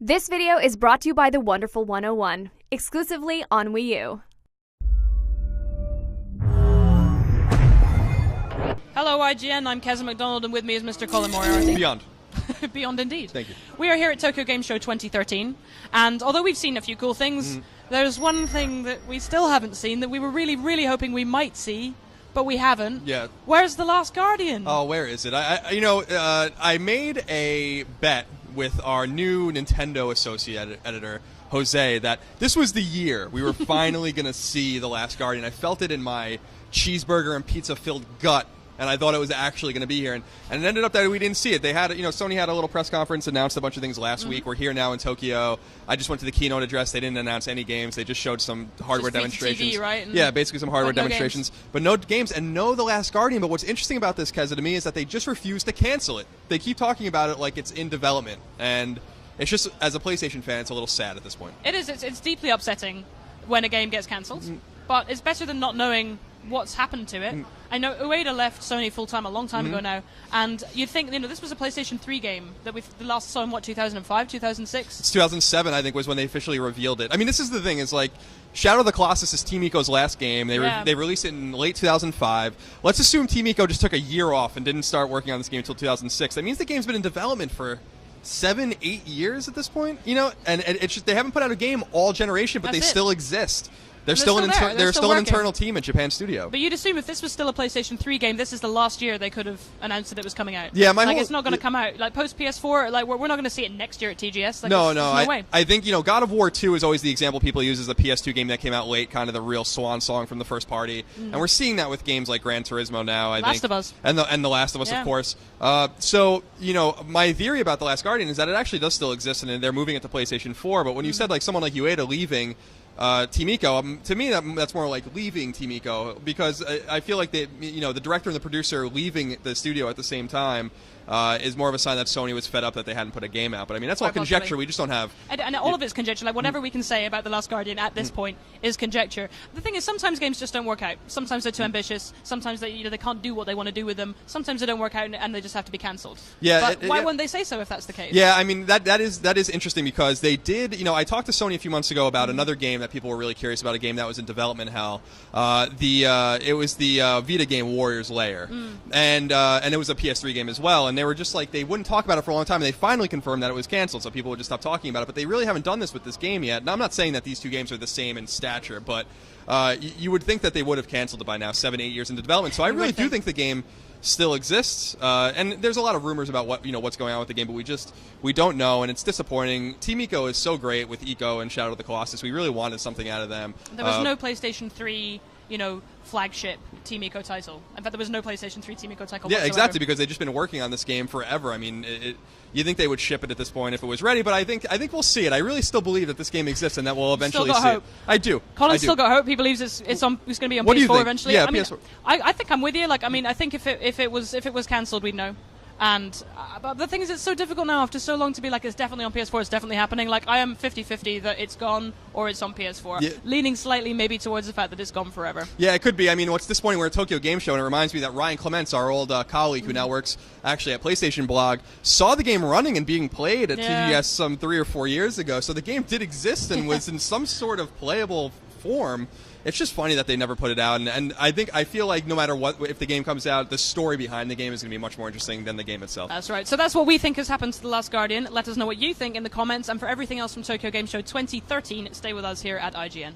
This video is brought to you by the Wonderful 101, exclusively on Wii U. Hello IGN, I'm Keza McDonald and with me is Mr. Colin Moriarty. Beyond. Beyond indeed. Thank you. We are here at Tokyo Game Show 2013, and although we've seen a few cool things, there's one thing that we still haven't seen that we were really hoping we might see, but we haven't. Yeah. Where's The Last Guardian? Oh, where is it? I made a bet with our new Nintendo associate editor, Jose, that this was the year we were finally going to see The Last Guardian. I felt it in my cheeseburger and pizza-filled gut, and I thought it was actually going to be here. And it ended up that we didn't see it. They had, Sony had a little press conference, announced a bunch of things last week. We're here now in Tokyo. I just went to the keynote address. They didn't announce any games. They just showed some hardware demonstrations. TV, right? Yeah, basically some hardware no demonstrations. But no games and no The Last Guardian. But what's interesting about this, Keza, to me, is that they just refuse to cancel it. They keep talking about it like it's in development. And it's just, as a PlayStation fan, it's a little sad at this point. It is. It's deeply upsetting when a game gets cancelled, but it's better than not knowing what's happened to it. I know Ueda left Sony full-time a long time ago now, and you'd think, this was a PlayStation 3 game that we last saw in, 2005, 2006? It's 2007, I think, was when they officially revealed it. I mean, this is the thing, is like, Shadow of the Colossus is Team Ico's last game. They released it in late 2005. Let's assume Team Ico just took a year off and didn't start working on this game until 2006. That means the game's been in development for 7-8 years at this point, and it's just, they haven't put out a game all generation, but they still exist. They're still an internal team at Japan Studio. But you'd assume if this was still a PlayStation 3 game, this is the last year they could have announced that it was coming out. Yeah, it's not going to come out post PS4. We're not going to see it next year at TGS. No way. I think God of War 2 is always the example people use as a PS2 game that came out late, kind of the real swan song from the first party. And we're seeing that with games like Gran Turismo now. I think Last of Us and the Last of Us, of course. So my theory about The Last Guardian is that it actually does still exist, and they're moving it to PlayStation 4. But when you said someone like Ueda leaving Team Ico, to me that's more like leaving Team Ico, because I feel like the director and the producer leaving the studio at the same time is more of a sign that Sony was fed up that they hadn't put a game out. But I mean, that's all conjecture. We just don't have. And all of it's conjecture. Whatever we can say about The Last Guardian at this point is conjecture. The thing is, sometimes games just don't work out. Sometimes they're too ambitious. Sometimes they can't do what they want to do with them. Sometimes they don't work out and they just have to be cancelled. Yeah. But why wouldn't they say so if that's the case? Yeah, I mean that is interesting, because they did. I talked to Sony a few months ago about another game that people were really curious about, a game that was in development hell. It was the Vita game Warrior's Lair, and it was a PS3 game as well. And they were just like, they wouldn't talk about it for a long time, and they finally confirmed that it was canceled, so people would just stop talking about it. But they really haven't done this with this game yet. Now, I'm not saying that these two games are the same in stature, but you would think that they would have canceled it by now, 7-8 years into development. So I really do think the game still exists, and there's a lot of rumors about what's going on with the game, but we don't know, and it's disappointing. Team Ico is so great with Ico and Shadow of the Colossus. We really wanted something out of them. There was no PlayStation 3 flagship Team Ico title. In fact, there was no PlayStation 3 Team Ico title whatsoever. Exactly, because they've just been working on this game forever. I mean, you think they would ship it at this point if it was ready, but I think we'll see it. I really still believe that this game exists and that we'll eventually see it. I do. Colin's still got hope. He believes it's going to be on PS4 eventually. Yeah, I mean, PS4. I think I'm with you. I think if it was cancelled, we'd know. And but the thing is, it's so difficult now after so long to be like, it's definitely on PS4, it's definitely happening. I am 50-50 that it's gone or it's on PS4. Yeah. Leaning slightly maybe towards the fact that it's gone forever. Yeah, it could be. I mean, what's disappointing, we're at Tokyo Game Show, and it reminds me that Ryan Clements, our old colleague who now works actually at PlayStation Blog, saw the game running and being played at TGS some 3 or 4 years ago. So the game did exist and was in some sort of playable form. It's just funny that they never put it out, and I feel like no matter what, if the game comes out, the story behind the game is going to be much more interesting than the game itself. That's right. So that's what we think has happened to The Last Guardian. Let us know what you think in the comments, and for everything else from Tokyo Game Show 2013, stay with us here at IGN.